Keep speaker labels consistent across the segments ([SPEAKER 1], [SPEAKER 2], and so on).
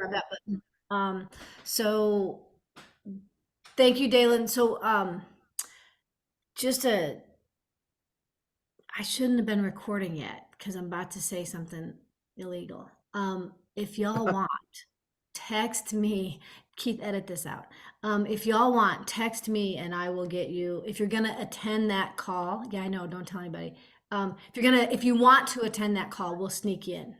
[SPEAKER 1] grab that button. So thank you, Dalen. So just a I shouldn't have been recording yet because I'm about to say something illegal. If y'all want, text me. Keith, edit this out. If y'all want, text me and I will get you. If you're gonna attend that call, yeah, I know. Don't tell anybody. If you want to attend that call, we'll sneak you in.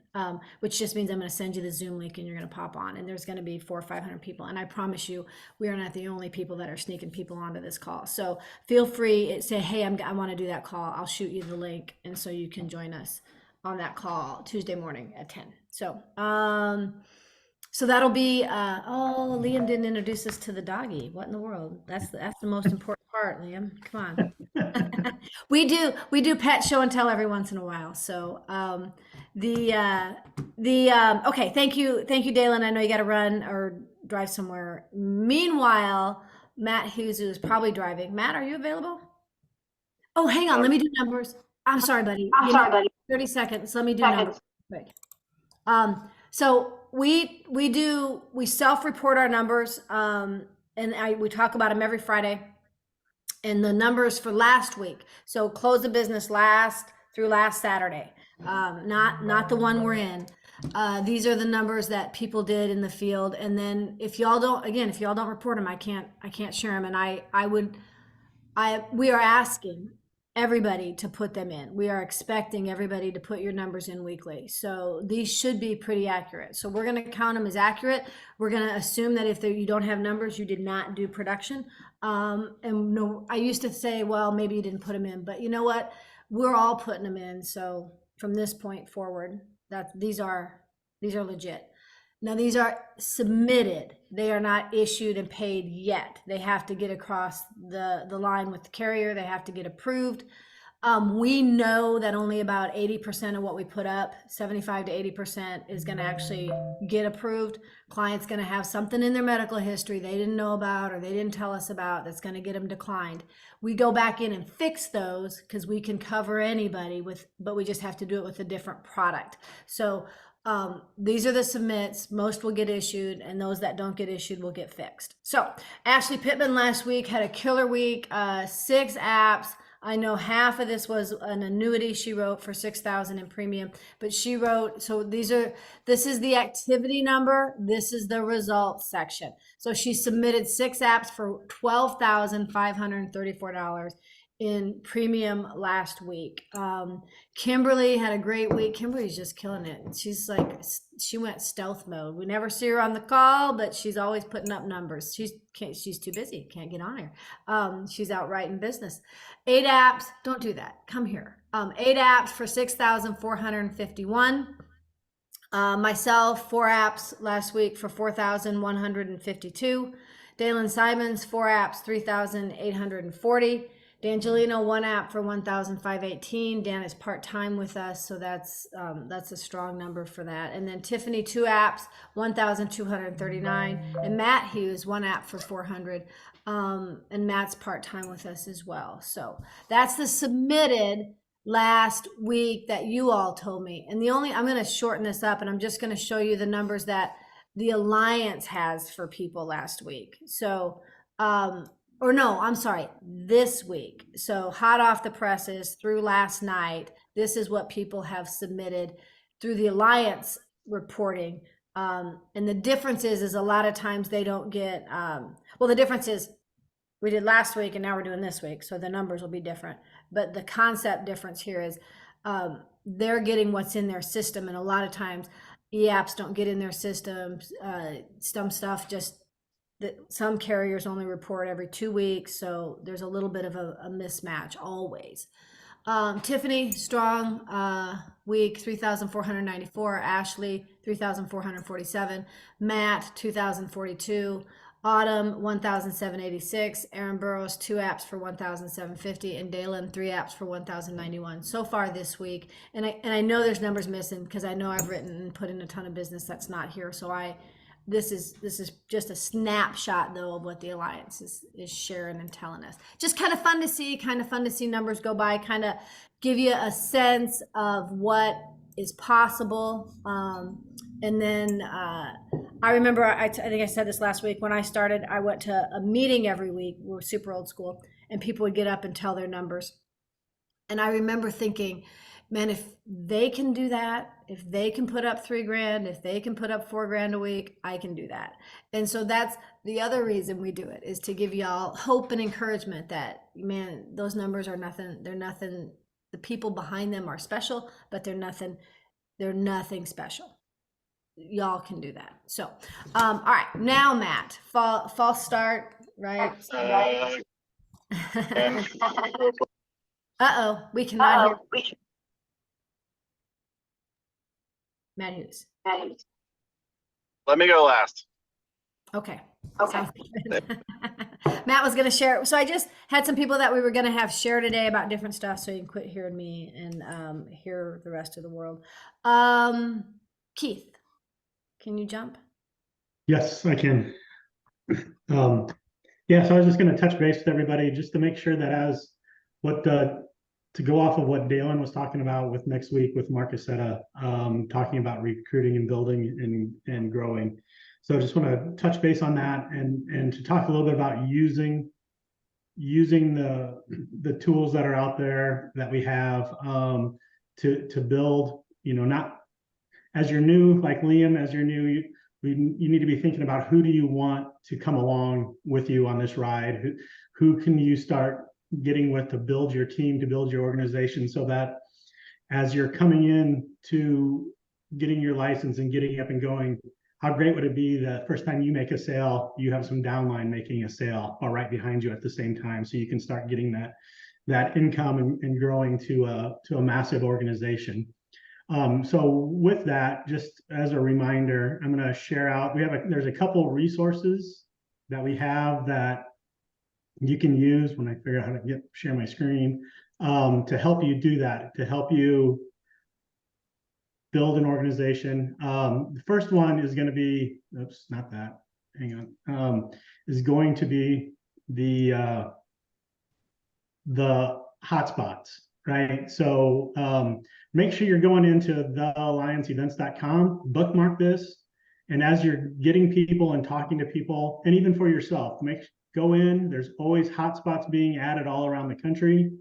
[SPEAKER 1] Which just means I'm gonna send you the Zoom link and you're gonna pop on, and there's gonna be 400 or 500 people. And I promise you, we are not the only people that are sneaking people onto this call. So feel free. Say, hey, I want to do that call. I'll shoot you the link, and so you can join us on that call Tuesday morning at 10. So that'll be oh, Liam didn't introduce us to the doggy. What in the world? That's the most important part, Liam. Come on. We do pet show and tell every once in a while. So okay, thank you, Dalen. I know you got to run or drive somewhere. Meanwhile, Matt Hughes is probably driving. Matt, are you available? Oh, hang on, let me do numbers. I'm sorry, buddy.
[SPEAKER 2] I'm sorry, buddy.
[SPEAKER 1] 30 seconds. Let me do numbers quick. So we self-report our numbers, and we talk about them every Friday. And the numbers for last week. So close the business through last Saturday, not the one we're in. These are the numbers that people did in the field. And then if y'all don't report them, I can't share them. And we are asking everybody to put them in. We are expecting everybody to put your numbers in weekly. So these should be pretty accurate. So we're going to count them as accurate. We're going to assume that if you don't have numbers, you did not do production. And no, I used to say, well, maybe you didn't put them in, but you know what? We're all putting them in. So from this point forward, these are legit. Now these are submitted. They are not issued and paid yet. They have to get across the line with the carrier. They have to get approved. We know that only about 80% of what we put up, 75 to 80%, is going to actually get approved. Client's going to have something in their medical history they didn't know about or they didn't tell us about that's going to get them declined. We go back in and fix those because we can cover anybody but we just have to do it with a different product. So these are the submits. Most will get issued, and those that don't get issued will get fixed. So Ashley Pittman last week had a killer week, 6 apps. I know half of this was an annuity she wrote for 6,000 in premium, but she wrote, so this is the activity number. This is the results section. So she submitted 6 apps for $12,534 in premium last week. Kimberly had a great week. Kimberly's just killing it. She went stealth mode. We never see her on the call, but she's always putting up numbers. She's too busy. Can't get on here. She's out writing business. 8 apps. Don't do that. Come here. 8 apps for 6,451. Myself, 4 apps last week for 4,152. Dalen Simons, 4 apps, 3,840. D'Angelino, 1 app for 1,518. Dan is part-time with us, so that's a strong number for that. And then Tiffany, 2 apps, 1,239. And Matt Hughes, 1 app for 400. And Matt's part-time with us as well. So that's the submitted last week that you all told me. And I'm going to shorten this up, and I'm just going to show you the numbers that the Alliance has for people last week. So, or no, I'm sorry, this week. So hot off the presses through last night, this is what people have submitted through the Alliance reporting. And the difference is a lot of times they don't get, the difference is we did last week and now we're doing this week. So the numbers will be different. But the concept difference here is they're getting what's in their system. And a lot of times e-apps don't get in their systems. Some stuff just, that some carriers only report every 2 weeks, so there's a little bit of a mismatch always. Tiffany, strong week, 3,494. Ashley, 3,447. Matt, 2,042. Autumn, 1,786. Aaron Burrows, 2 apps for 1,750. And Dalen, 3 apps for 1,091 so far this week. And I know there's numbers missing because I know I've written and put in a ton of business that's not here. So this is just a snapshot though of what the Alliance is sharing and telling us. Just kind of fun to see numbers go by, kind of give you a sense of what is possible. And then I remember, I think I said this last week, when I started, I went to a meeting every week. We're super old school, and people would get up and tell their numbers. And I remember thinking, man, if they can do that, if they can put up 3 grand, if they can put up 4 grand a week, I can do that. And so that's the other reason we do it, is to give y'all hope and encouragement that, man, those numbers are nothing. They're nothing. The people behind them are special, but they're nothing special. Y'all can do that. So, all right, now Matt, false start, right? Uh-oh, we cannot hear Matt Hughes.
[SPEAKER 2] Let me go last.
[SPEAKER 1] Okay. Sounds good. Matt was going to share. So I just had some people that we were going to have share today about different stuff, so you can quit hearing me and hear the rest of the world. Keith, can you jump?
[SPEAKER 3] Yes, I can. Yeah, so I was just going to touch base with everybody just to make sure that to go off of what Dalen was talking about with next week with Marcus talking about recruiting and building and growing. So I just want to touch base on that and to talk a little bit about using the tools that are out there that we have to build, not as you're new, like Liam, as you're new, you need to be thinking about who do you want to come along with you on this ride? Who can you start getting with to build your team, to build your organization, so that as you're coming in to getting your license and getting up and going, how great would it be the first time you make a sale, you have some downline making a sale or right behind you at the same time, so you can start getting that income and growing to a massive organization. So with that, just as a reminder, I'm going to share out, there's a couple resources that we have that you can use when I figure out how to share my screen, to help you do that, to help you build an organization. The first one is going to be, oops, not that, hang on, is going to be the hotspots, right? So make sure you're going into theallianceevents.com, bookmark this, and as you're getting people and talking to people, and even for yourself, go in. There's always hotspots being added all around the country.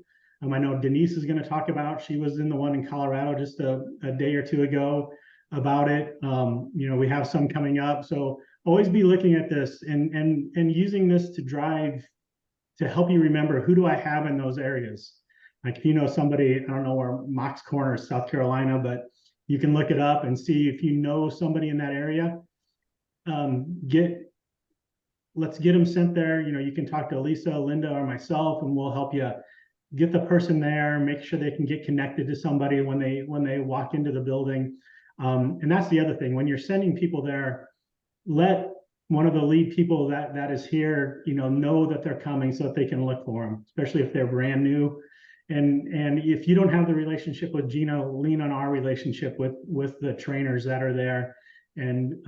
[SPEAKER 3] I know Denise is going to talk about, she was in the one in Colorado just a day or two ago about it. We have some coming up, so always be looking at this and using this to help you remember, who do I have in those areas? Like if you know somebody, I don't know where Mox Corner, South Carolina, but you can look it up and see if you know somebody in that area. Let's get them sent there. You can talk to Elisa, Linda, or myself, and we'll help you get the person there, make sure they can get connected to somebody when they walk into the building. And that's the other thing. When you're sending people there, let one of the lead people that is here, know that they're coming so that they can look for them, especially if they're brand new. And if you don't have the relationship with Gina, lean on our relationship with the trainers that are there, and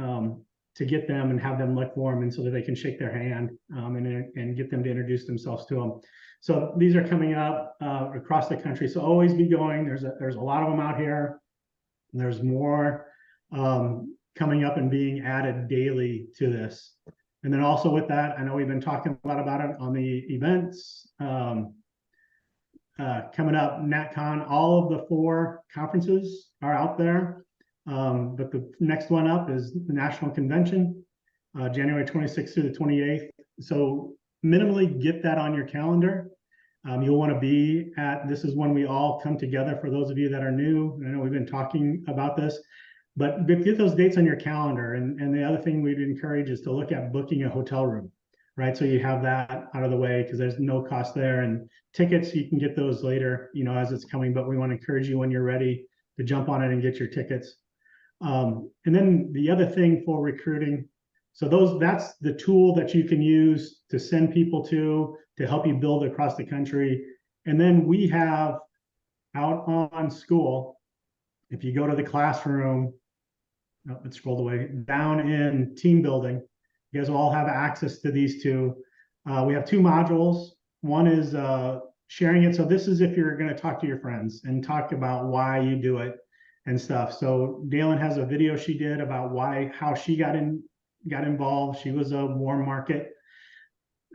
[SPEAKER 3] to get them and have them look for them, and so that they can shake their hand and get them to introduce themselves to them. So these are coming up across the country. So always be going. There's a lot of them out here. There's more coming up and being added daily to this. And then also with that, I know we've been talking a lot about it on the events coming up. NatCon, all of the 4 conferences are out there. But the next one up is the National Convention, January 26th through the 28th. So minimally get that on your calendar. You'll want to be this is when we all come together. For those of you that are new, I know we've been talking about this, but get those dates on your calendar. And the other thing we'd encourage is to look at booking a hotel room, right? So you have that out of the way, because there's no cost there. And tickets, you can get those later, as it's coming, but we want to encourage you when you're ready to jump on it and get your tickets. And then the other thing for recruiting, so that's the tool that you can use to send people to help you build across the country. And then we have out on school, if you go to the classroom, let's scroll away, down in team building, you guys will all have access to these two. We have 2 modules. One is sharing it. So this is if you're going to talk to your friends and talk about why you do it and stuff. So Dalen has a video she did about how she got got involved. She was a warm market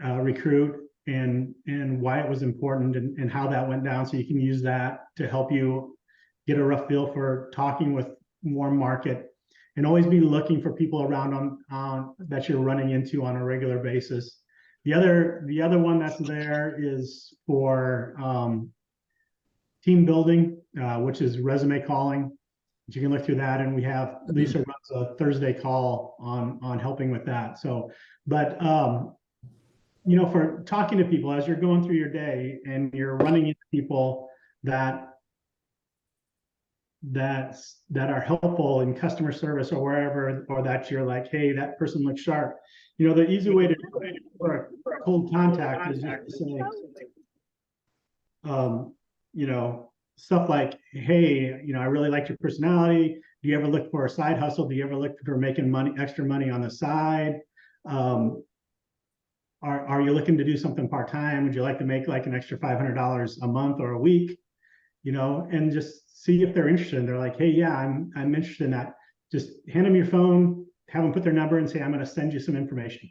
[SPEAKER 3] recruit, and why it was important, and how that went down. So you can use that to help you get a rough feel for talking with warm market, and always be looking for people around on that you're running into on a regular basis. The other one that's there is for team building, which is resume calling. You can look through that, and we have Lisa runs a Thursday call on helping with that. So, but you know, for talking to people as you're going through your day and you're running into people that are helpful in customer service or wherever, or that you're like, hey, that person looks sharp. You know, the easy way to do it for a cold contact is just to say, you know, stuff like, hey, you know, I really like your personality. Do you ever look for a side hustle? Do you ever look for making extra money on the side? Are you looking to do something part-time? Would you like to make like an extra $500 a month or a week? You know, and just see if they're interested. And they're like, hey, yeah, I'm interested in that. Just hand them your phone, have them put their number, and say, I'm going to send you some information.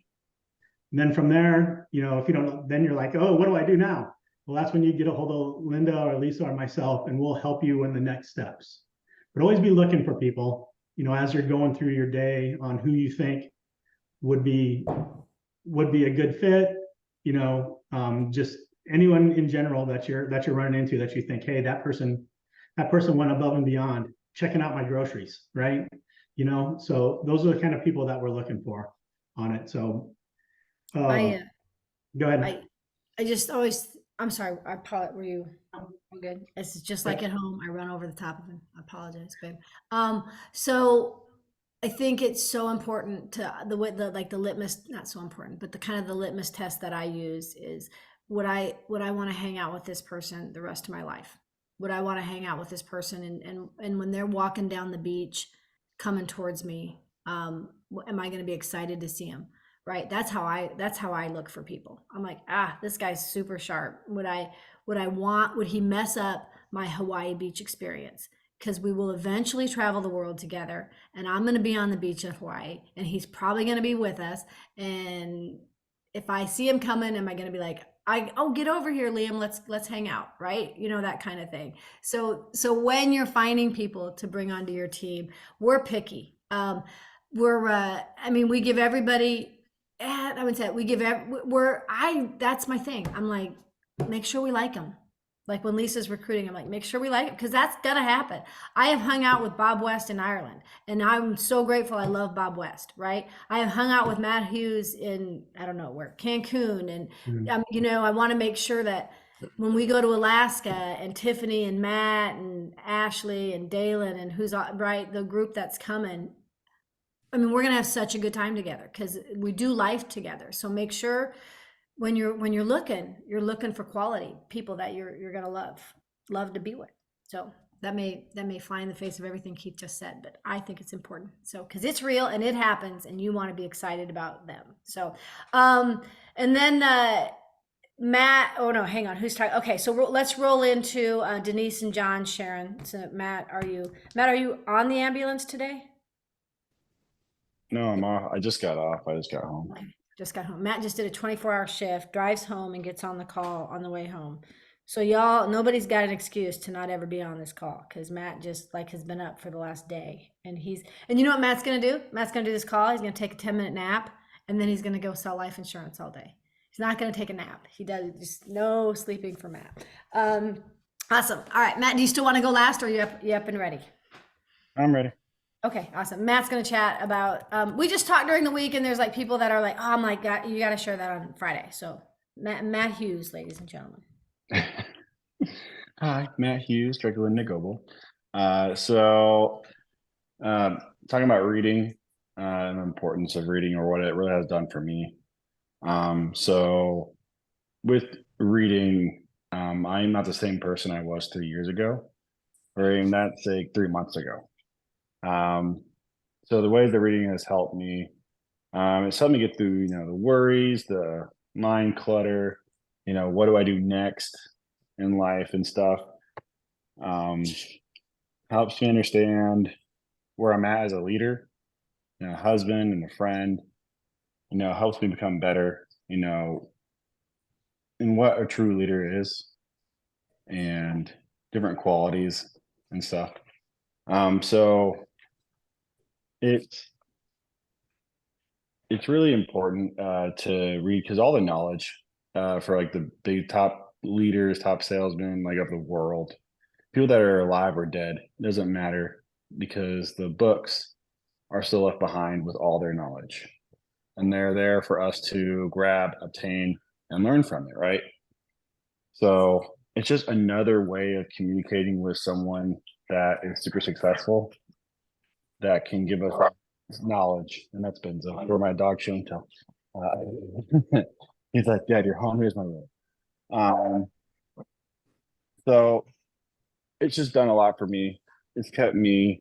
[SPEAKER 3] And then from there, you know, if you don't, then you're like, oh, what do I do now? Well, that's when you get a hold of Linda or Lisa or myself, and we'll help you in the next steps. But always be looking for people, you know, as you're going through your day, on who you think would be a good fit, you know, just anyone in general that you're running into that you think, hey, that person went above and beyond checking out my groceries, right? You know, so those are the kind of people that we're looking for on it. So go ahead.
[SPEAKER 1] I just always, I'm sorry, I apologize. Were you good? It's just like at home. I run over the top of him. I apologize, babe. So I think it's so important to the litmus, not so important, but the kind of the litmus test that I use is, would I want to hang out with this person the rest of my life? Would I want to hang out with this person? And when they're walking down the beach, coming towards me, am I going to be excited to see them? Right. That's how I look for people. I'm like, this guy's super sharp. Would he mess up my Hawaii beach experience? Because we will eventually travel the world together, and I'm going to be on the beach in Hawaii, and he's probably going to be with us. And if I see him coming, am I going to be like, get over here, Liam, let's hang out, right? You know, that kind of thing. So when you're finding people to bring onto your team, we're picky. We give everybody, I would say that's my thing. I'm like, make sure we like them. Like when Lisa's recruiting, I'm like, make sure we like it, because that's gonna happen. I have hung out with Bob West in Ireland, and I'm so grateful. I love Bob West, right? I have hung out with Matt Hughes in, I don't know where, Cancun, and you know, I want to make sure that when we go to Alaska, and Tiffany and Matt and Ashley and Dalen and who's right, the group that's coming, I mean, we're gonna have such a good time together because we do life together. So make sure when you're looking for quality people that you're gonna love to be with. So that may fly in the face of everything Keith just said, but I think it's important. So because it's real and it happens, and you want to be excited about them. So and then Matt. Oh no, hang on. Who's talking? Okay, so let's roll into Denise and John, Sharon. So Matt, are you on the ambulance today?
[SPEAKER 4] No, I'm off. I just got off. I just got home.
[SPEAKER 1] Just got home. Matt just did a 24-hour shift, drives home, and gets on the call on the way home. So y'all, nobody's got an excuse to not ever be on this call, because Matt just has been up for the last day. And you know what Matt's gonna do? Matt's gonna do this call. He's gonna take a 10-minute nap, and then he's gonna go sell life insurance all day. He's not gonna take a nap. He does just no sleeping for Matt. Awesome. All right, Matt, do you still want to go last, or are you up and ready?
[SPEAKER 4] I'm ready.
[SPEAKER 1] Okay, awesome. Matt's going to chat about, we just talked during the week, and there's people that are like, oh, I'm like, you got to share that on Friday. So Matt Hughes, ladies and gentlemen.
[SPEAKER 4] Hi, Matt Hughes, Director Linda Goebel. Talking about reading and the importance of reading, or what it really has done for me. So with reading, I'm not the same person I was 3 years ago, or even that's 3 months ago. So the way the reading has helped me, it's helped me get through, the worries, the mind clutter, what do I do next in life and stuff. Helps me understand where I'm at as a leader, a husband and a friend, helps me become better, in what a true leader is and different qualities and stuff. So it's really important to read, because all the knowledge for like the big top leaders, top salesmen like of the world, people that are alive or dead, doesn't matter, because the books are still left behind with all their knowledge, and they're there for us to grab, obtain, and learn from it, right? So it's just another way of communicating with someone that is super successful, that can give us knowledge. And that's Benzo, for my dog show and tell. He's like, Dad, you're home. Here's my room. So it's just done a lot for me. It's kept me,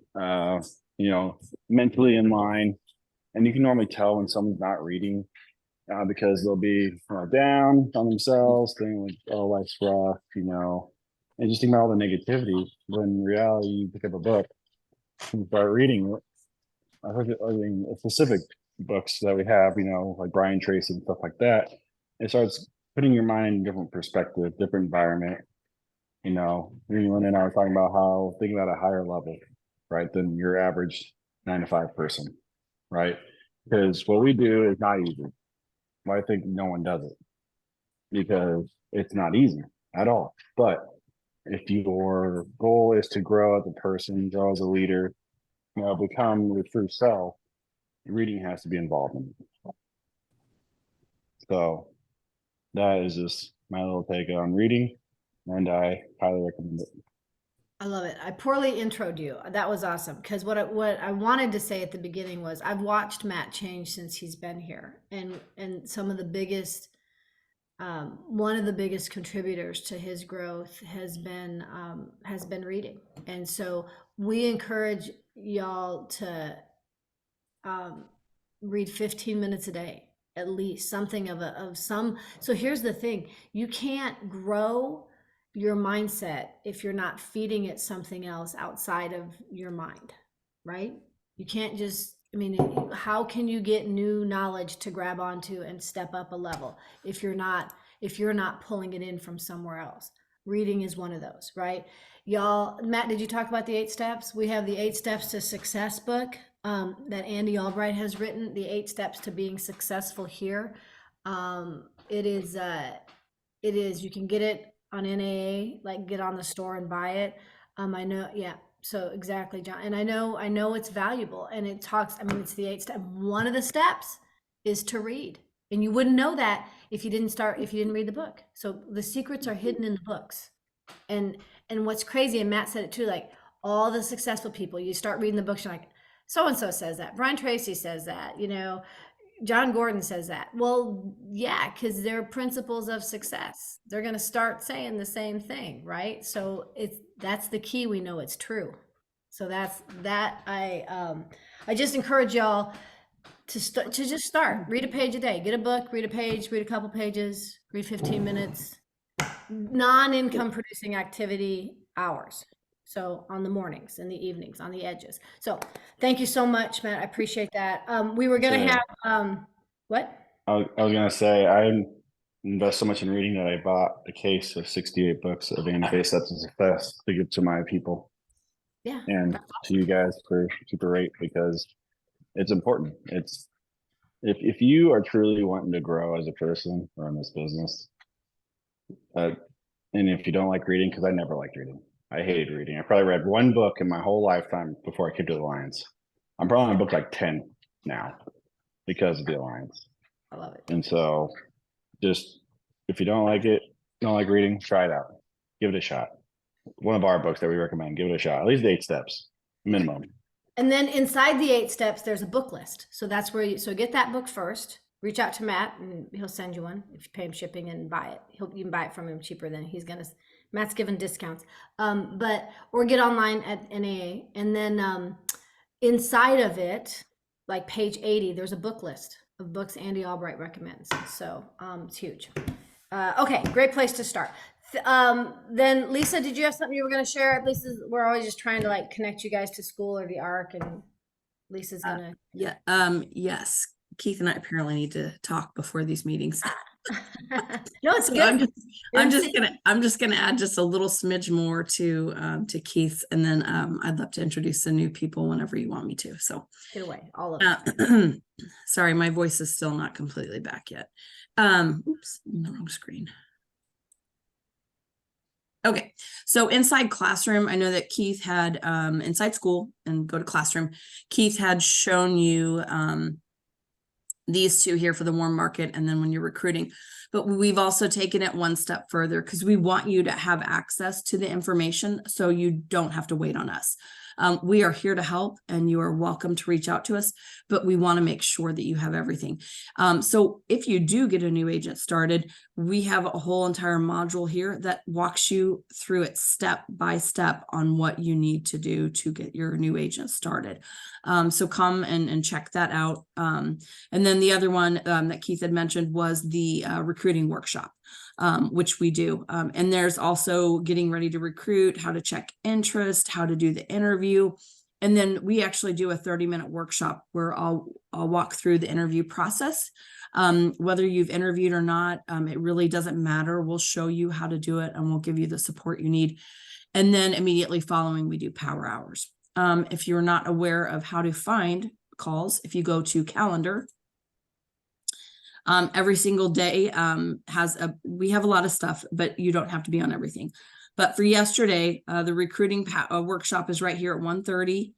[SPEAKER 4] mentally in line. And you can normally tell when someone's not reading, because they'll be down on themselves, thinking like, oh, life's rough, and just think about all the negativity. When in reality, you pick up a book and start reading. I mean, specific books that we have, like Brian Tracy and stuff like that. It starts putting your mind in a different perspective, different environment. Anyone and I were talking about how thinking about a higher level, right, than your average 9-to-5 person, right? Because what we do is not easy. Well, I think no one does it because it's not easy at all. But if your goal is to grow as a person, grow as a leader, become your true self, reading has to be involved in it. So that is just my little take on reading, and I highly recommend it.
[SPEAKER 1] I love it. I poorly introed you. That was awesome. Because what I wanted to say at the beginning was I've watched Matt change since he's been here, and some of the biggest, one of the biggest contributors to his growth has been reading. And so we encourage y'all to read 15 minutes a day, at least something of some. So here's the thing: you can't grow your mindset if you're not feeding it something else outside of your mind, right? You can't just, how can you get new knowledge to grab onto and step up a level if you're not pulling it in from somewhere else? Reading is one of those, right? Y'all, Matt, did you talk about the 8 steps? We have the 8 steps to success book that Andy Albright has written, the 8 steps to being successful here. It is, you can get it on NAA, like get on the store and buy it. I know, yeah. So exactly, John. And I know it's valuable, and it talks, it's the 8 steps. One of the steps is to read. And you wouldn't know that if you didn't read the book. So the secrets are hidden in the books. And what's crazy, and Matt said it too, like all the successful people, you start reading the books, you're like, so-and-so says that, Brian Tracy says that, John Gordon says that. Well, yeah, because they're principles of success. They're going to start saying the same thing, right? So that's the key. We know it's true. So that's that. I just encourage y'all to just start. Read a page a day. Get a book. Read a page. Read a couple pages. Read 15 minutes. Non-income producing activity hours. So on the mornings and the evenings, on the edges. So thank you so much, Matt. I appreciate that. We were going to have, what?
[SPEAKER 4] I was going to say, I invest so much in reading that I bought a case of 68 books of Andy Steps to Success to give to my people.
[SPEAKER 1] Yeah.
[SPEAKER 4] And to you guys for super rate, because it's important. It's if you are truly wanting to grow as a person or in this business, and if you don't like reading, because I never liked reading. I hated reading. I probably read one book in my whole lifetime before I came to the Alliance. I'm probably on book like 10 now because of the Alliance.
[SPEAKER 1] I love it.
[SPEAKER 4] And so just, if you don't like reading, try it out. Give it a shot. One of our books that we recommend, give it a shot. At least 8 steps, minimum.
[SPEAKER 1] And then inside the 8 steps, there's a book list. So that's where so get that book first. Reach out to Matt and he'll send you one if you pay him shipping and buy it. You can buy it from him cheaper than Matt's giving discounts. Or get online at NAA. And then inside of it, like page 80, there's a book list of books Andy Albright recommends. So it's huge. Okay, great place to start. Then Lisa, did you have something you were going to share? We're always just trying to like connect you guys to school or the ARC and Lisa's gonna.
[SPEAKER 5] Yeah. Yes. Keith and I apparently need to talk before these meetings.
[SPEAKER 1] No, it's
[SPEAKER 5] So
[SPEAKER 1] good.
[SPEAKER 5] I'm just gonna add just a little smidge more to Keith's, and then I'd love to introduce the new people whenever you want me to. So
[SPEAKER 1] Get away, all of it.
[SPEAKER 5] sorry, my voice is still not completely back yet. Oops, the wrong screen. Okay, so inside classroom, I know that Keith had inside school and go to classroom. Keith had shown you these two here for the warm market, and then when you're recruiting. But we've also taken it one step further because we want you to have access to the information so you don't have to wait on us. We are here to help, and you are welcome to reach out to us, but we want to make sure that you have everything. So if you do get a new agent started, we have a whole entire module here that walks you through it step by step on what you need to do to get your new agent started. So come and check that out. And then the other one that Keith had mentioned was the recruiting workshop, which we do. And there's also getting ready to recruit, how to check interest, how to do the interview. And then we actually do a 30-minute workshop where I'll walk through the interview process. Whether you've interviewed or not, it really doesn't matter. We'll show you how to do it, and we'll give you the support you need. And then immediately following, we do power hours. If you're not aware of how to find calls, if you go to calendar, every single day we have a lot of stuff, but you don't have to be on everything. But for yesterday, the recruiting workshop is right here at 1:30,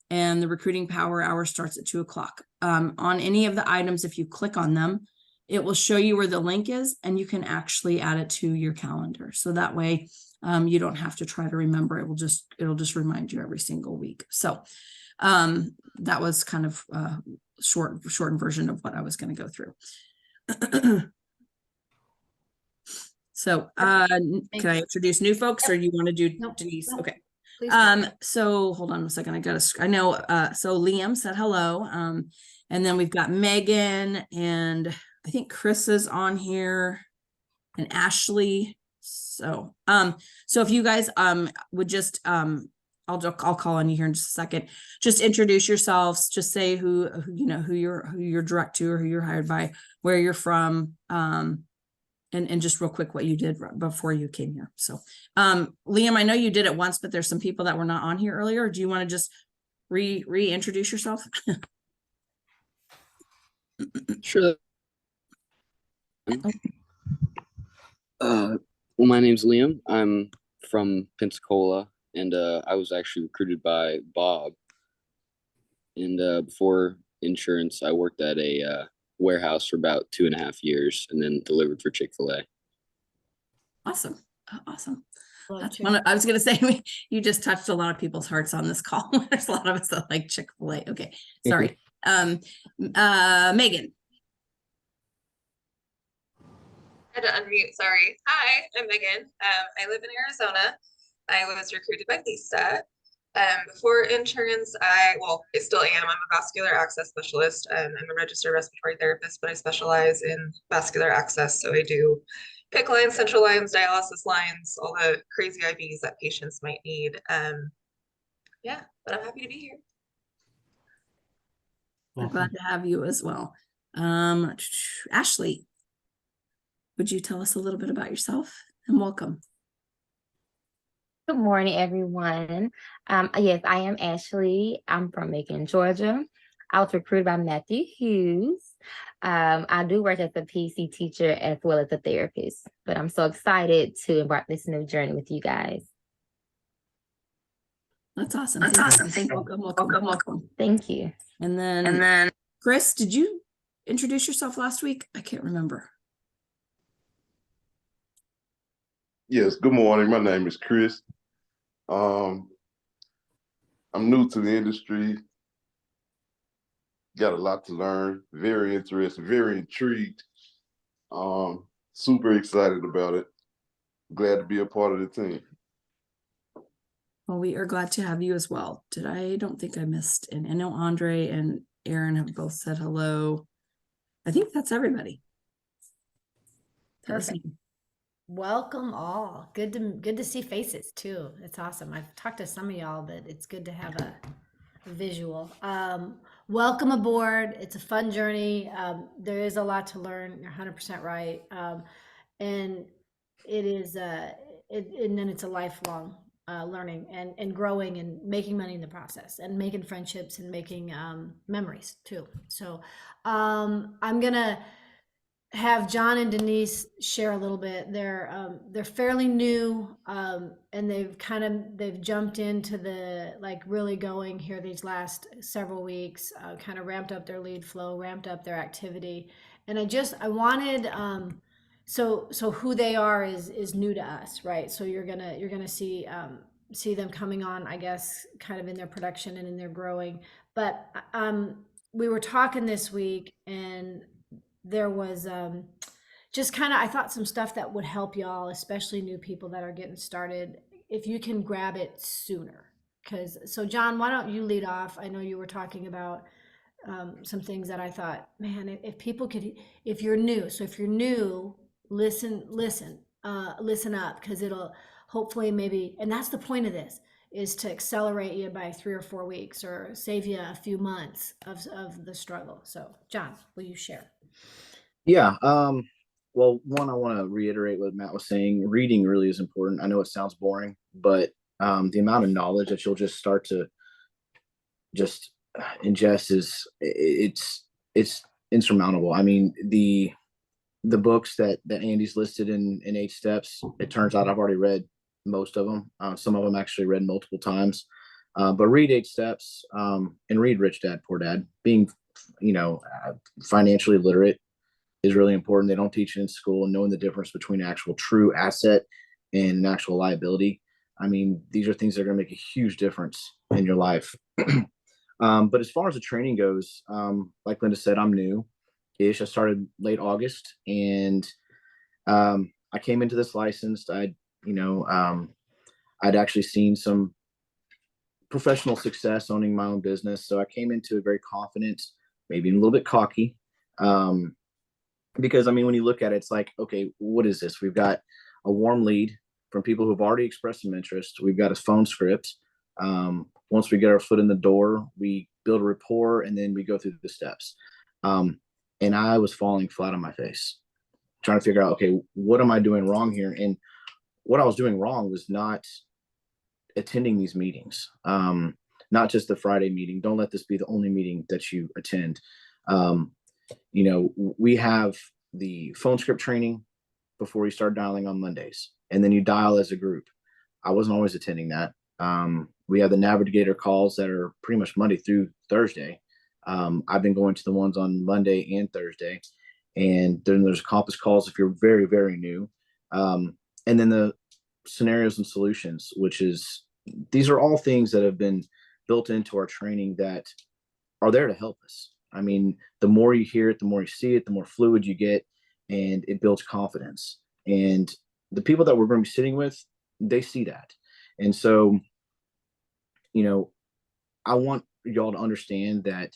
[SPEAKER 5] and the recruiting power hour starts at 2 o'clock. On any of the items, if you click on them, it will show you where the link is, and you can actually add it to your calendar. So that way, you don't have to try to remember. It'll just remind you every single week. So that was kind of a shortened version of what I was going to go through. So can I introduce new folks, or do you want to do Denise?
[SPEAKER 1] Nope.
[SPEAKER 5] Okay.
[SPEAKER 1] Please.
[SPEAKER 5] So hold on a second. I know so Liam said hello. And then we've got Megan, and I think Chris is on here, and Ashley. So so if you guys would just I'll call on you here in just a second. Just introduce yourselves. Just say who you're direct to, or who you're hired by, where you're from, and just real quick what you did before you came here. So Liam, I know you did it once, but there's some people that were not on here earlier. Do you want to just reintroduce yourself?
[SPEAKER 6] Sure. Well, my name's Liam. I'm from Pensacola, and I was actually recruited by Bob. And before insurance, I worked at a warehouse for about 2.5 years, and then delivered for Chick-fil-A.
[SPEAKER 5] Awesome. Awesome.
[SPEAKER 1] Well,
[SPEAKER 5] That's one. I was going to say, you just touched a lot of people's hearts on this call. There's a lot of us that like Chick-fil-A. Okay. Sorry. Megan.
[SPEAKER 7] I had to unmute, sorry. Hi, I'm Megan. I live in Arizona. I was recruited by Lisa. Before insurance, I still am. I'm a vascular access specialist. I'm a registered respiratory therapist, but I specialize in vascular access. So I do PICC lines, central lines, dialysis lines, all the crazy IVs that patients might need. Yeah, but I'm happy to be here.
[SPEAKER 5] I'm glad to have you as well. Ashley, would you tell us a little bit about yourself, and welcome?
[SPEAKER 8] Good morning, everyone. Yes, I am Ashley. I'm from Macon, Georgia. I was recruited by Matthew Hughes. I do work as a PC teacher as well as a therapist, but I'm so excited to embark this new journey with you guys.
[SPEAKER 5] That's awesome. Welcome.
[SPEAKER 8] Thank you.
[SPEAKER 5] And then Chris, did you introduce yourself last week? I can't remember.
[SPEAKER 9] Yes, good morning. My name is Chris. I'm new to the industry. Got a lot to learn. Very interested, very intrigued. Super excited about it. Glad to be a part of the team.
[SPEAKER 5] Well, we are glad to have you as well. I don't think I missed, and I know Andre and Aaron have both said hello. I think that's everybody.
[SPEAKER 1] Perfect. Welcome all. Good to see faces too. It's awesome. I've talked to some of y'all, but it's good to have visual. Welcome aboard. It's a fun journey. There is a lot to learn. You're 100% right. And it is, and then it's a lifelong learning and growing and making money in the process and making friendships and making memories too. So I'm gonna have John and Denise share a little bit. They're fairly new, and they've jumped into the like really going here these last several weeks, kind of ramped up their lead flow, ramped up their activity, and I wanted so who they are is new to us, right? So you're gonna see them coming on, I guess, kind of in their production and in their growing. But we were talking this week, and there was just kind of I thought some stuff that would help y'all, especially new people that are getting started, if you can grab it sooner. Because so John, why don't you lead off? I know you were talking about some things that I thought, man, if people could, if you're new, so if you're new, listen up, because it'll hopefully maybe, and that's the point of this, is to accelerate you by 3 or 4 weeks or save you a few months of the struggle. So John, will you share?
[SPEAKER 10] Yeah. Well, one, I want to reiterate what Matt was saying. Reading really is important. I know it sounds boring, but the amount of knowledge that you'll just start to just ingest it's insurmountable. I mean, the books that Andy's listed in 8 steps, it turns out I've already read most of them. Some of them actually read multiple times. But read 8 steps and read Rich Dad Poor Dad. Being, financially literate is really important. They don't teach it in school, and knowing the difference between actual true asset and an actual liability. I mean, these are things that are going to make a huge difference in your life. But as far as the training goes, like Linda said, I'm new-ish. I started late August, and I came into this licensed. I'd actually seen some professional success owning my own business. So I came into it very confident, maybe a little bit cocky. Because I mean, when you look at it, it's like, okay, what is this? We've got a warm lead from people who've already expressed some interest. We've got a phone script. Once we get our foot in the door, we build a rapport, and then we go through the steps. And I was falling flat on my face, trying to figure out, okay, what am I doing wrong here? And what I was doing wrong was not attending these meetings, not just the Friday meeting. Don't let this be the only meeting that you attend. We have the phone script training before you start dialing on Mondays, and then you dial as a group. I wasn't always attending that. We have the navigator calls that are pretty much Monday through Thursday. I've been going to the ones on Monday and Thursday, and then there's Compass calls if you're very, very new. And then the scenarios and solutions, these are all things that have been built into our training that are there to help us. I mean, the more you hear it, the more you see it, the more fluid you get, and it builds confidence. And the people that we're going to be sitting with, they see that. And so, I want y'all to understand that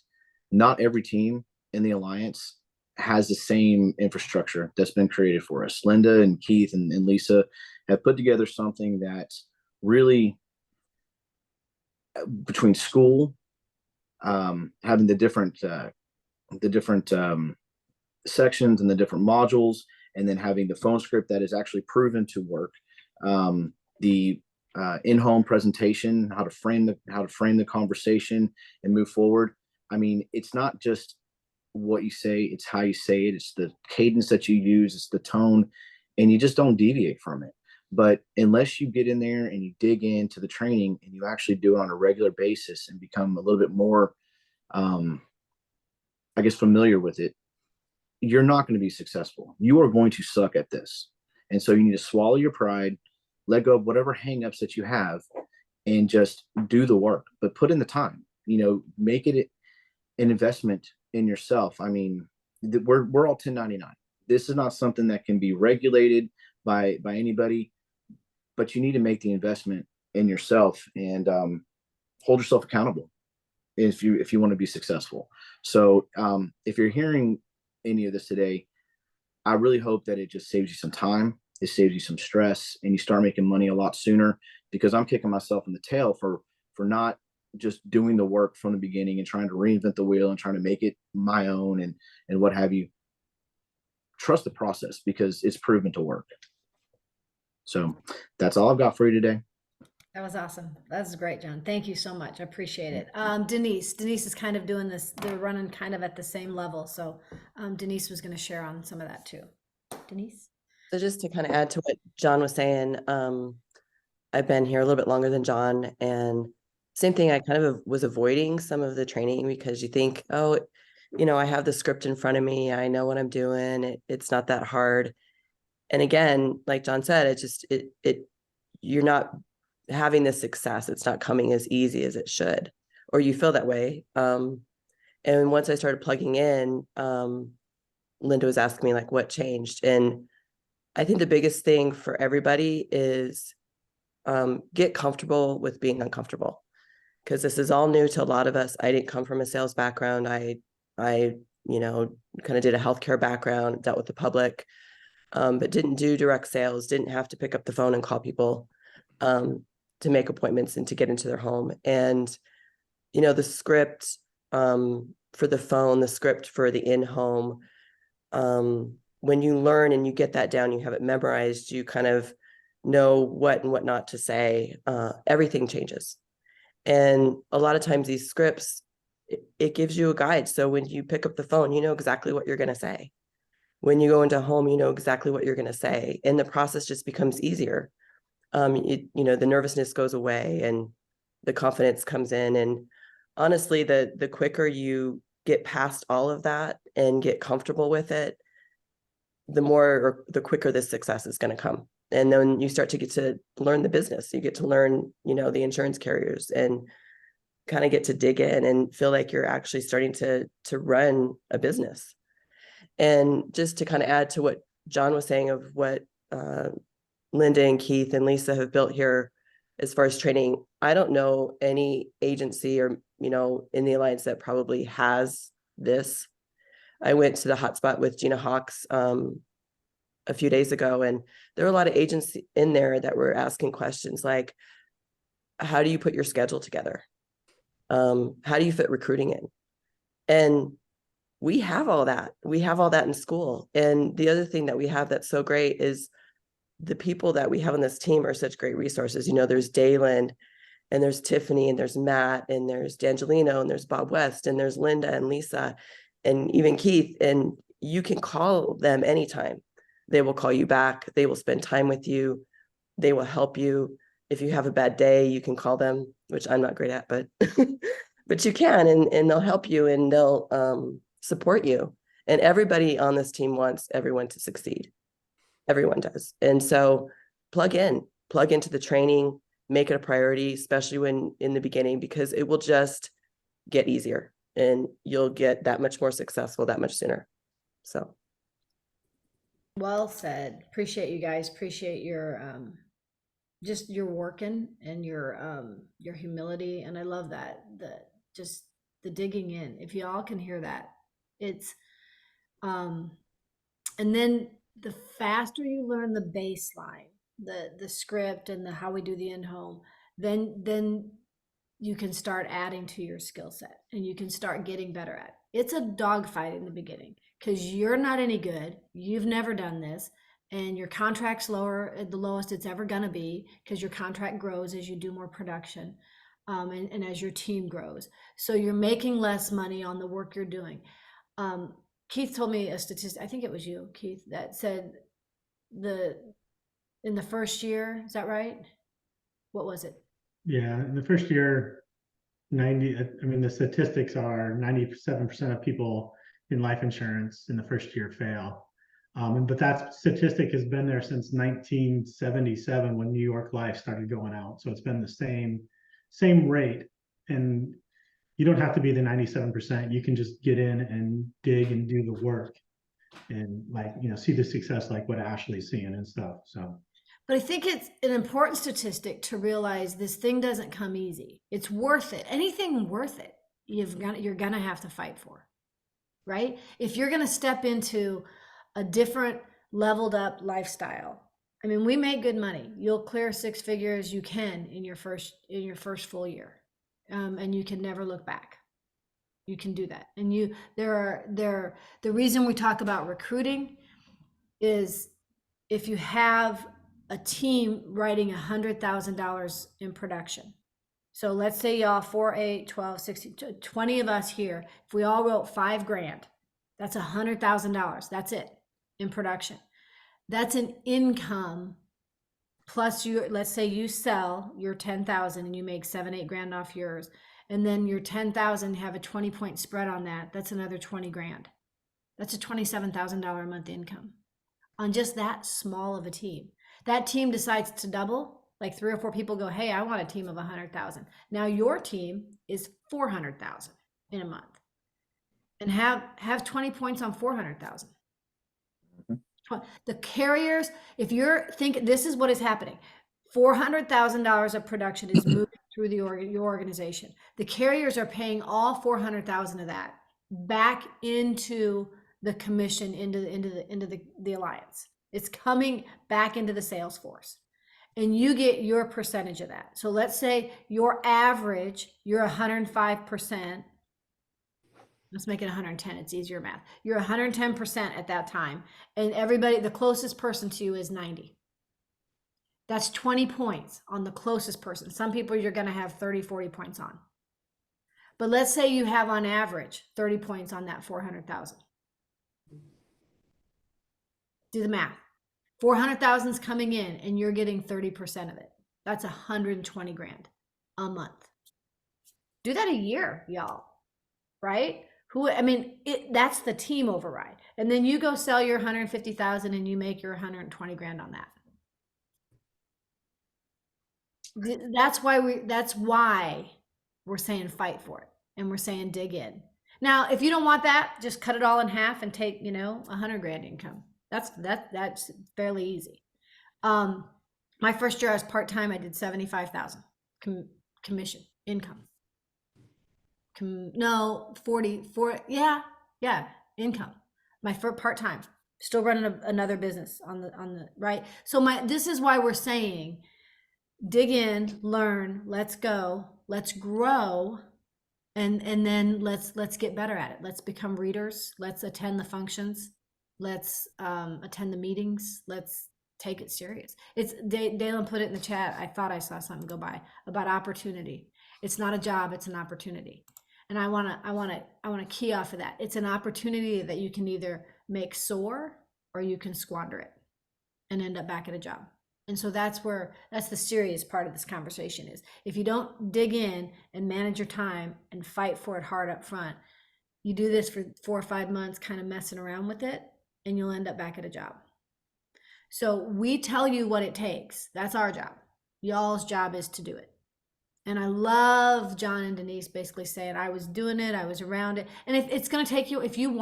[SPEAKER 10] not every team in the Alliance has the same infrastructure that's been created for us. Linda and Keith and Lisa have put together something that really, between school, having the different sections and the different modules, and then having the phone script that is actually proven to work, the in-home presentation, how to frame the conversation and move forward. I mean, it's not just what you say, it's how you say it, it's the cadence that you use, it's the tone, and you just don't deviate from it. But unless you get in there and you dig into the training and you actually do it on a regular basis and become a little bit more, familiar with it, you're not going to be successful. You are going to suck at this. And so you need to swallow your pride, let go of whatever hangups that you have, and just do the work, but put in the time, make it an investment in yourself. I mean, we're all 1099. This is not something that can be regulated by anybody, but you need to make the investment in yourself and hold yourself accountable if you want to be successful. So if you're hearing any of this today, I really hope that it just saves you some time, it saves you some stress, and you start making money a lot sooner, because I'm kicking myself in the tail for not just doing the work from the beginning and trying to reinvent the wheel and trying to make it my own and what have you. Trust the process because it's proven to work. So that's all I've got for you today.
[SPEAKER 1] That was awesome. That's great, John. Thank you so much. I appreciate it. Denise is kind of doing this. They're running kind of at the same level. So Denise was going to share on some of that too. Denise?
[SPEAKER 11] So just to kind of add to what John was saying, I've been here a little bit longer than John, and same thing. I kind of was avoiding some of the training because you think, oh, I have the script in front of me. I know what I'm doing. It's not that hard. And again, like John said, it's just, you're not having this success. It's not coming as easy as it should, or you feel that way. And once I started plugging in, Linda was asking me like, what changed? And I think the biggest thing for everybody is get comfortable with being uncomfortable, because this is all new to a lot of us. I didn't come from a sales background. I kind of did a healthcare background, dealt with the public, but didn't do direct sales, didn't have to pick up the phone and call people to make appointments and to get into their home. And, the script for the phone, the script for the in-home, when you learn and you get that down, you have it memorized, you kind of know what and what not to say, everything changes. And a lot of times these scripts, it gives you a guide. So when you pick up the phone, you know exactly what you're going to say. When you go into home, you know exactly what you're going to say. And the process just becomes easier. The nervousness goes away and the confidence comes in. And honestly, the quicker you get past all of that and get comfortable with it, the quicker this success is going to come. And then you start to get to learn the business. You get to learn, the insurance carriers and kind of get to dig in and feel like you're actually starting to run a business. And just to kind of add to what John was saying of what Linda and Keith and Lisa have built here as far as training, I don't know any agency or, in the Alliance that probably has this. I went to the hotspot with Gina Hawks a few days ago, and there were a lot of agents in there that were asking questions like, how do you put your schedule together? How do you fit recruiting in? And we have all that. We have all that in school. And the other thing that we have that's so great is the people that we have on this team are such great resources. There's Dalen, and there's Tiffany, and there's Matt, and there's D'Angelino, and there's Bob West, and there's Linda and Lisa, and even Keith. And you can call them anytime. They will call you back. They will spend time with you. They will help you. If you have a bad day, you can call them, which I'm not great at, but but you can, and they'll help you, and they'll support you. And everybody on this team wants everyone to succeed. Everyone does. And so plug into the training, make it a priority, especially when in the beginning, because it will just get easier and you'll get that much more successful that much sooner. So.
[SPEAKER 1] Well said. Appreciate you guys. Appreciate your just your working and your humility. And I love that. The digging in. If y'all can hear that, it's and then the faster you learn the baseline, the script and the how we do the in-home, then you can start adding to your skill set and you can start getting better at it. It's a dogfight in the beginning because you're not any good. You've never done this, and your contract's lower at the lowest it's ever going to be because your contract grows as you do more production, and as your team grows. So you're making less money on the work you're doing. Keith told me a statistic, I think it was you, Keith, that said in the first year, is that right? What was it?
[SPEAKER 3] Yeah, in the first year, the statistics are 97% of people in life insurance in the first year fail. But that statistic has been there since 1977 when New York Life started going out. So it's been the same rate. And you don't have to be the 97%. You can just get in and dig and do the work and see the success like what Ashley's seeing and stuff. So.
[SPEAKER 1] But I think it's an important statistic to realize this thing doesn't come easy. It's worth it. Anything worth it, you're gonna have to fight for, right? If you're gonna step into a different leveled up lifestyle, we make good money. You'll clear six figures. You can in your first full year. and you can never look back. You can do that. And the reason we talk about recruiting is if you have a team writing $100,000 in production. So let's say y'all 4, 8, 12, 16, 20 of us here, if we all wrote $5,000, that's $100,000. That's it in production. That's an income plus let's say you sell your 10,000 and you make 7, 8 grand off yours. And then your 10,000 have a 20-point spread on that. That's another 20 grand. That's a $27,000 a month income on just that small of a team. That team decides to double, like 3 or 4 people go, hey, I want a team of 100,000. Now your team is 400,000 in a month, and have 20 points on 400,000. The carriers, if you're thinking, this is what is happening. $400,000 of production is moving through your organization. The carriers are paying all 400,000 of that back into the commission, into the alliance. It's coming back into the sales force, and you get your percentage of that. So let's say your average, you're 105%. Let's make it 110. It's easier math. You're 110% at that time, and everybody, the closest person to you is 90. That's 20 points on the closest person. Some people you're going to have 30, 40 points on. But let's say you have on average 30 points on that 400,000. Do the math. 400,000 is coming in and you're getting 30% of it. That's 120 grand a month. Do that a year, y'all. Right? That's the team override. And then you go sell your 150,000 and you make your 120 grand on that. That's why we're saying fight for it, and we're saying dig in. Now, if you don't want that, just cut it all in half and take, 100 grand income. That's fairly easy. My first year I was part-time, I did 75,000 commission income. 44, income. My first part-time, still running another business on the right. So this is why we're saying dig in, learn, let's go, let's grow, and then let's get better at it. Let's become readers. Let's attend the functions. Let's attend the meetings. Let's take it serious. It's Dalen put it in the chat. I thought I saw something go by about opportunity. It's not a job, it's an opportunity. And I want to key off of that. It's an opportunity that you can either make soar or you can squander it and end up back at a job. And so that's the serious part of this conversation is if you don't dig in and manage your time and fight for it hard up front, you do this for 4 or 5 months, kind of messing around with it, and you'll end up back at a job. So we tell you what it takes. That's our job. Y'all's job is to do it. And I love John and Denise basically saying, I was doing it, I was around it. And if it's going to take you, if you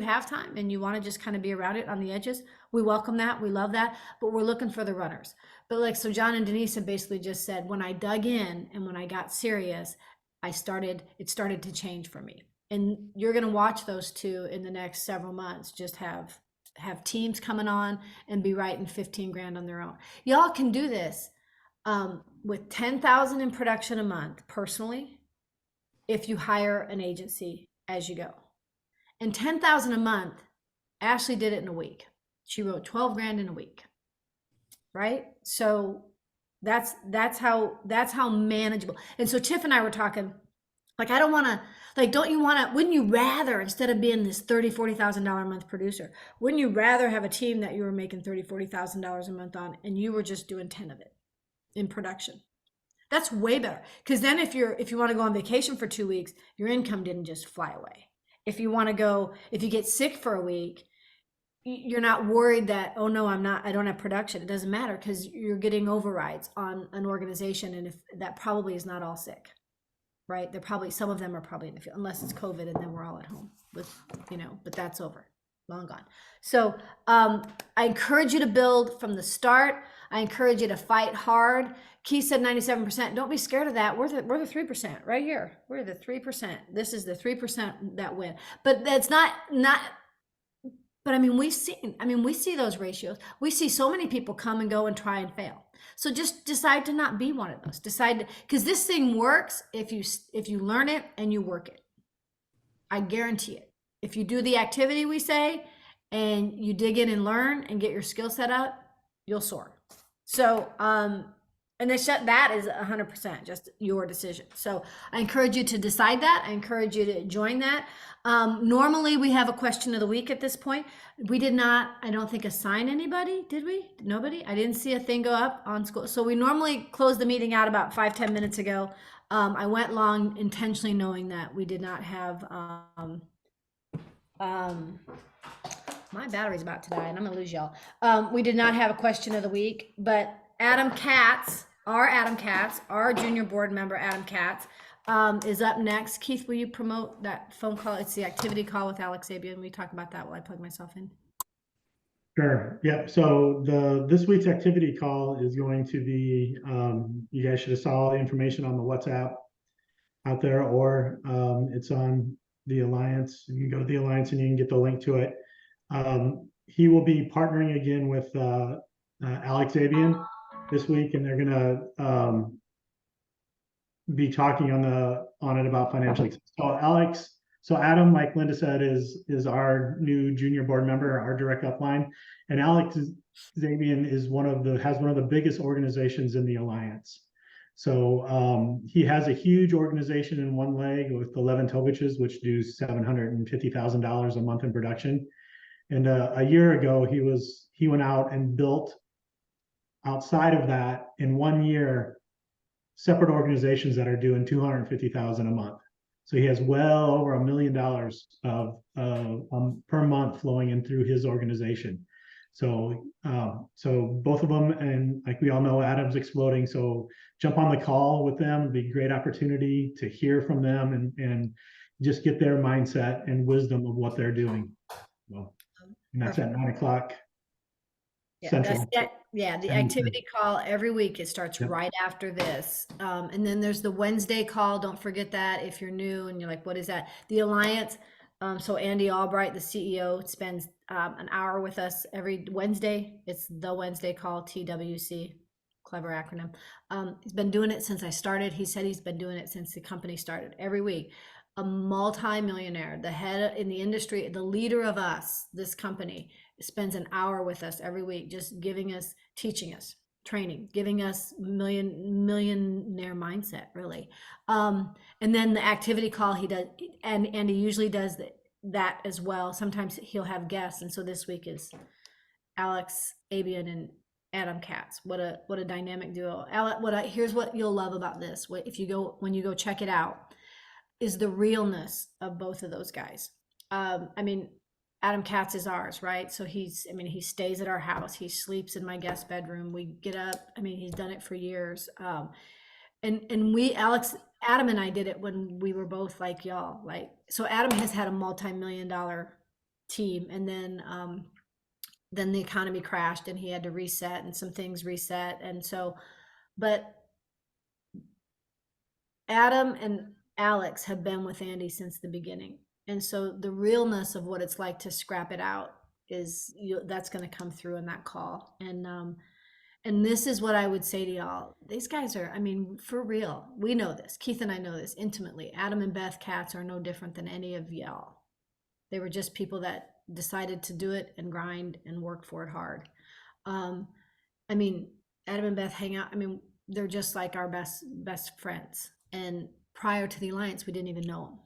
[SPEAKER 1] have time and you want to just kind of be around it on the edges, we welcome that. We love that. But we're looking for the runners. But so John and Denise have basically just said, when I dug in and when I got serious, it started to change for me. And you're going to watch those two in the next several months, just have teams coming on and be writing 15 grand on their own. Y'all can do this. With 10,000 in production a month personally, if you hire an agency as you go. And 10,000 a month, Ashley did it in a week. She wrote 12 grand in a week, right? So that's how manageable. And so Tiff and I were talking, I don't want to, wouldn't you rather, instead of being this $30,000, $40,000 a month producer, wouldn't you rather have a team that you were making $30,000, $40,000 a month on and you were just doing 10 of it in production? That's way better. Because then if you want to go on vacation for 2 weeks, your income didn't just fly away. If you get sick for a week, you're not worried that, oh no, I don't have production. It doesn't matter because you're getting overrides on an organization. And if that probably is not all sick, right? Some of them are probably in the field, unless it's COVID and then we're all at home but that's over, long gone. So I encourage you to build from the start. I encourage you to fight hard. Keith said 97%. Don't be scared of that. We're the 3% right here. We're the 3%. This is the 3% that win. But that's not But I mean, we see those ratios. We see so many people come and go and try and fail. So just decide to not be one of those. Because this thing works if you learn it and you work it. I guarantee it. If you do the activity we say and you dig in and learn and get your skill set up, you'll soar. So, and that is 100% just your decision. So I encourage you to decide that. I encourage you to join that. Normally we have a question of the week at this point. We did not, I don't think, assign anybody, did we? Nobody? I didn't see a thing go up on school. So we normally close the meeting out about 5-10 minutes ago. I went long intentionally knowing that we did not have, my battery's about to die and I'm gonna lose y'all. We did not have a question of the week, but Adam Katz, our junior board member, Adam Katz, is up next. Keith, will you promote that phone call? It's the activity call with Alex Abian. We talk about that while I plug myself in.
[SPEAKER 3] Sure. Yep. So this week's activity call is going to be, you guys should have saw all the information on the WhatsApp out there, or it's on the Alliance. You can go to the Alliance and you can get the link to it. He will be partnering again with Alex Abian this week, and they're gonna be talking on it about financial. So Adam, like Linda said, is our new junior board member, our direct upline, and Alex Zabian has one of the biggest organizations in the Alliance. So he has a huge organization in one leg with the Levin Toviches, which do $750,000 a month in production. And a year ago, he went out and built, outside of that, in 1 year, separate organizations that are doing $250,000 a month. So he has well over $1 million per month flowing in through his organization. So both of them, and like we all know, Adam's exploding. So jump on the call with them. It'd be a great opportunity to hear from them and just get their mindset and wisdom of what they're doing. Well, and that's at 9 o'clock. Central.
[SPEAKER 1] The activity call every week. It starts right after this. And then there's the Wednesday call. Don't forget that if you're new and you're like, what is that? The Alliance. So Andy Albright, the CEO, spends an hour with us every Wednesday. It's the Wednesday call, TWC, clever acronym. He's been doing it since I started. He said he's been doing it since the company started, every week. A multi-millionaire, the head in the industry, the leader of us, this company, spends an hour with us every week, just teaching us, training, giving us millionaire mindset, really. And then the activity call he does, and he usually does that as well. Sometimes he'll have guests, and so this week is Alex Abian and Adam Katz. What a dynamic duo. Here's what you'll love about this. When you go check it out, is the realness of both of those guys. Adam Katz is ours, right? So he stays at our house. He sleeps in my guest bedroom. We get up. He's done it for years. Adam and I did it when we were both like y'all. So Adam has had a multi-million-dollar team, and then the economy crashed and he had to reset, and some things reset. And so, but Adam and Alex have been with Andy since the beginning. And so the realness of what it's like to scrap it out that's going to come through in that call. And this is what I would say to y'all. These guys are, for real. We know this. Keith and I know this intimately. Adam and Beth Katz are no different than any of y'all. They were just people that decided to do it and grind and work for it hard. Adam and Beth hang out. They're just like our best friends. And prior to the Alliance, we didn't even know them.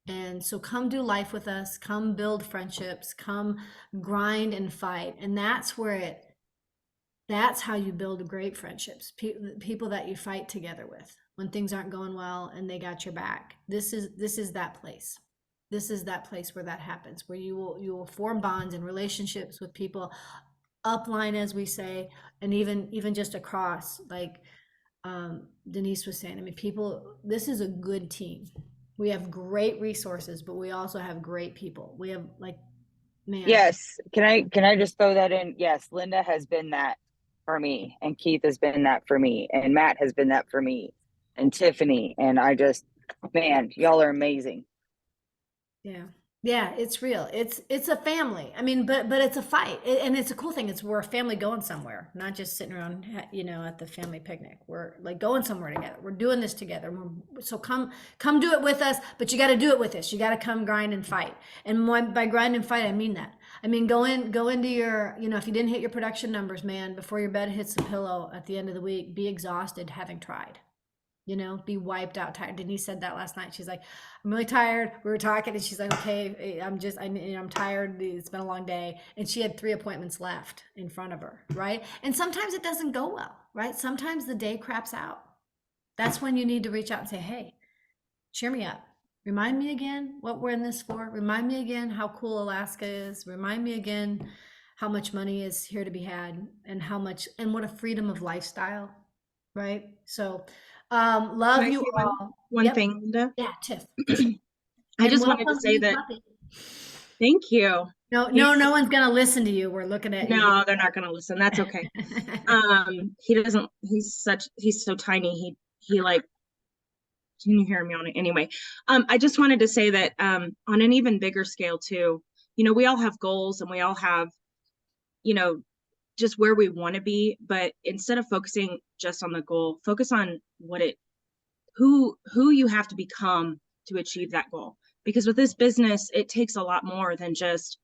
[SPEAKER 1] And so come do life with us, come build friendships, come grind and fight. And that's how you build great friendships. People that you fight together with when things aren't going well and they got your back. This is that place. This is that place where that happens, where you will form bonds and relationships with people upline, as we say, and even just across, like Denise was saying. This is a good team. We have great resources, but we also have great people. We have
[SPEAKER 12] Yes. Can I just throw that in? Yes. Linda has been that for me, and Keith has been that for me, and Matt has been that for me, and Tiffany. And y'all are amazing.
[SPEAKER 1] Yeah. Yeah, it's real. It's a family. I mean, but it's a fight, and it's a cool thing. It's we're a family going somewhere, not just sitting around, at the family picnic. We're like going somewhere together. We're doing this together. So come do it with us. But you got to do it with us. You got to come grind and fight. And by grind and fight, I mean that. I mean go into your, if you didn't hit your production numbers, man, before your bed hits the pillow at the end of the week, be exhausted having tried. Be wiped out, tired. Denise said that last night. She's like, I'm really tired. We were talking and she's like, okay, I'm tired. It's been a long day. And she had 3 appointments left in front of her. Right. And sometimes it doesn't go well, right? Sometimes the day craps out. That's when you need to reach out and say, hey, cheer me up. Remind me again what we're in this for. Remind me again how cool Alaska is. Remind me again how much money is here to be had and what a freedom of lifestyle. Right. So, love
[SPEAKER 13] Can I
[SPEAKER 1] you
[SPEAKER 13] say
[SPEAKER 1] all.
[SPEAKER 13] One
[SPEAKER 1] Yep.
[SPEAKER 13] thing, Linda.
[SPEAKER 1] Yeah, Tiff.
[SPEAKER 13] I just
[SPEAKER 1] And
[SPEAKER 13] wanted to
[SPEAKER 1] welcome,
[SPEAKER 13] say
[SPEAKER 1] new
[SPEAKER 13] that.
[SPEAKER 1] puppy.
[SPEAKER 13] Thank you.
[SPEAKER 1] No one's gonna listen to you. We're looking at you.
[SPEAKER 13] No, they're not going to listen. That's okay. He's so tiny. He like, can you hear me on it? Anyway, I just wanted to say that, on an even bigger scale too, we all have goals and we all have, just where we want to be, but instead of focusing just on the goal, focus on who you have to become to achieve that goal. Because with this business, it takes a lot more than just,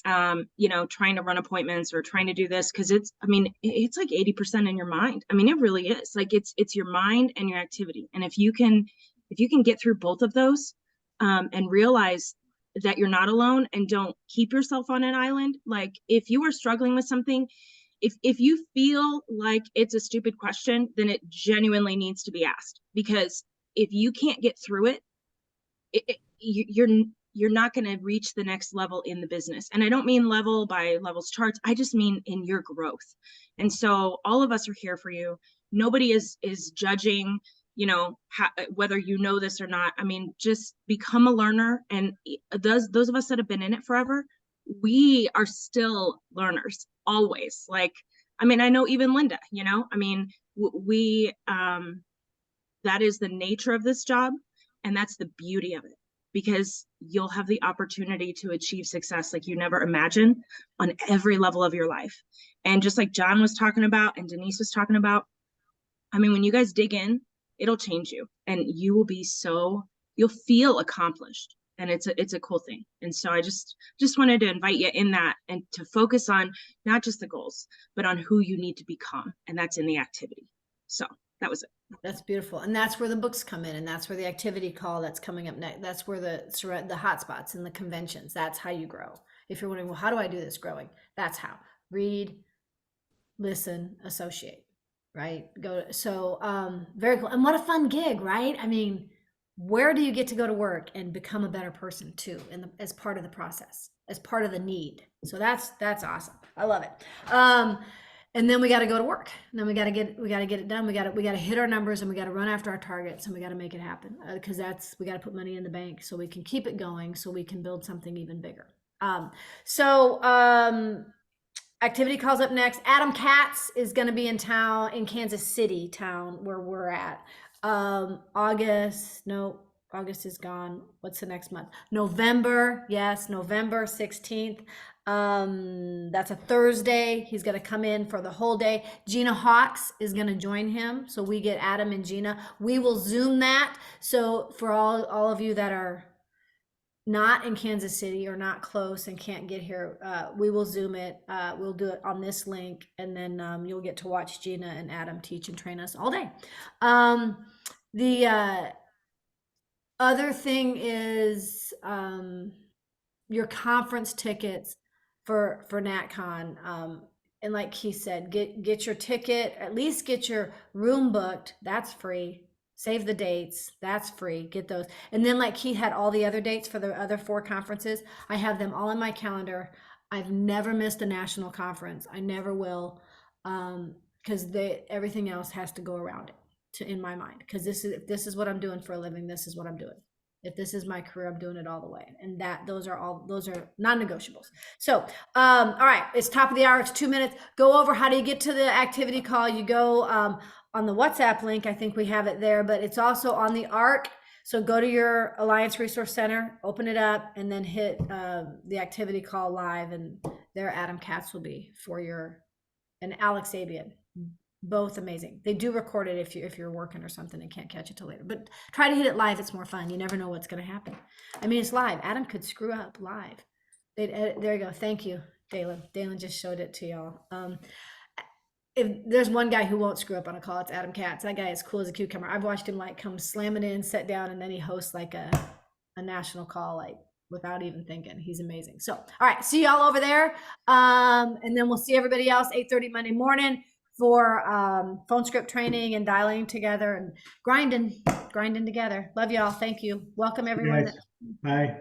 [SPEAKER 13] trying to run appointments or trying to do this. Cause it's like 80% in your mind. I mean, it really is like, it's your mind and your activity. And if you can get through both of those, and realize that you're not alone and don't keep yourself on an island. Like if you are struggling with something, if you feel like it's a stupid question, then it genuinely needs to be asked, because if you can't get through it, you're not going to reach the next level in the business. And I don't mean level by levels charts. I just mean in your growth. And so all of us are here for you. Nobody is judging, whether you know this or not. I mean, just become a learner. And those of us that have been in it forever, we are still learners always. Like, I know even Linda, we, that is the nature of this job. And that's the beauty of it, because you'll have the opportunity to achieve success like you never imagined on every level of your life. And just like John was talking about and Denise was talking about, when you guys dig in, it'll change you and you will be you'll feel accomplished. And it's a cool thing. And so I just wanted to invite you in that and to focus on not just the goals, but on who you need to become. And that's in the activity. So that was it.
[SPEAKER 1] That's beautiful. And that's where the books come in. And that's where the activity call that's coming up next. That's where the hotspots and the conventions, that's how you grow. If you're wondering, well, how do I do this growing? That's how. Read, listen, associate, right? Very cool. And what a fun gig, right? Where do you get to go to work and become a better person too, as part of the process, as part of the need? So that's awesome. I love it. And then we got to go to work. And then we got to get it done. We got to hit our numbers and we got to run after our targets and we got to make it happen, because we got to put money in the bank so we can keep it going, so we can build something even bigger. Activity calls up next. Adam Katz is going to be in Kansas City town where we're at. August is gone. What's the next month? November. Yes, November 16th. That's a Thursday. He's going to come in for the whole day. Gina Hawks is going to join him. So we get Adam and Gina. We will Zoom that. So for all of you that are not in Kansas City or not close and can't get here, we will Zoom it. We'll do it on this link, and then you'll get to watch Gina and Adam teach and train us all day. The other thing is your conference tickets for NatCon. And like he said, get your ticket, at least get your room booked. That's free. Save the dates. That's free. Get those. And then like he had all the other dates for the other 4 conferences. I have them all in my calendar. I've never missed a national conference. I never will, because everything else has to go around it, in my mind. Because if this is what I'm doing for a living, this is what I'm doing. If this is my career, I'm doing it all the way. And those are non-negotiables. So, all right, it's top of the hour. It's 2 minutes. Go over how do you get to the activity call. You go on the WhatsApp link. I think we have it there, but it's also on the ARC. So go to your Alliance Resource Center, open it up, and then hit the activity call live, and there Adam Katz will be for your, and Alex Abian. Both amazing. They do record it if you're working or something and can't catch it till later. But try to hit it live. It's more fun. You never know what's going to happen. I mean, it's live. Adam could screw up live. They'd edit. There you go. Thank you, Dalen. Dalen just showed it to y'all. If there's one guy who won't screw up on a call, it's Adam Katz. That guy is cool as a cucumber. I've watched him like come slamming in, sit down, and then he hosts like a national call like without even thinking. He's amazing. So, all right, see y'all over there. And then we'll see everybody else 8:30 Monday morning for phone script training and dialing together and grinding together. Love y'all. Thank you. Welcome everyone.
[SPEAKER 3] Bye.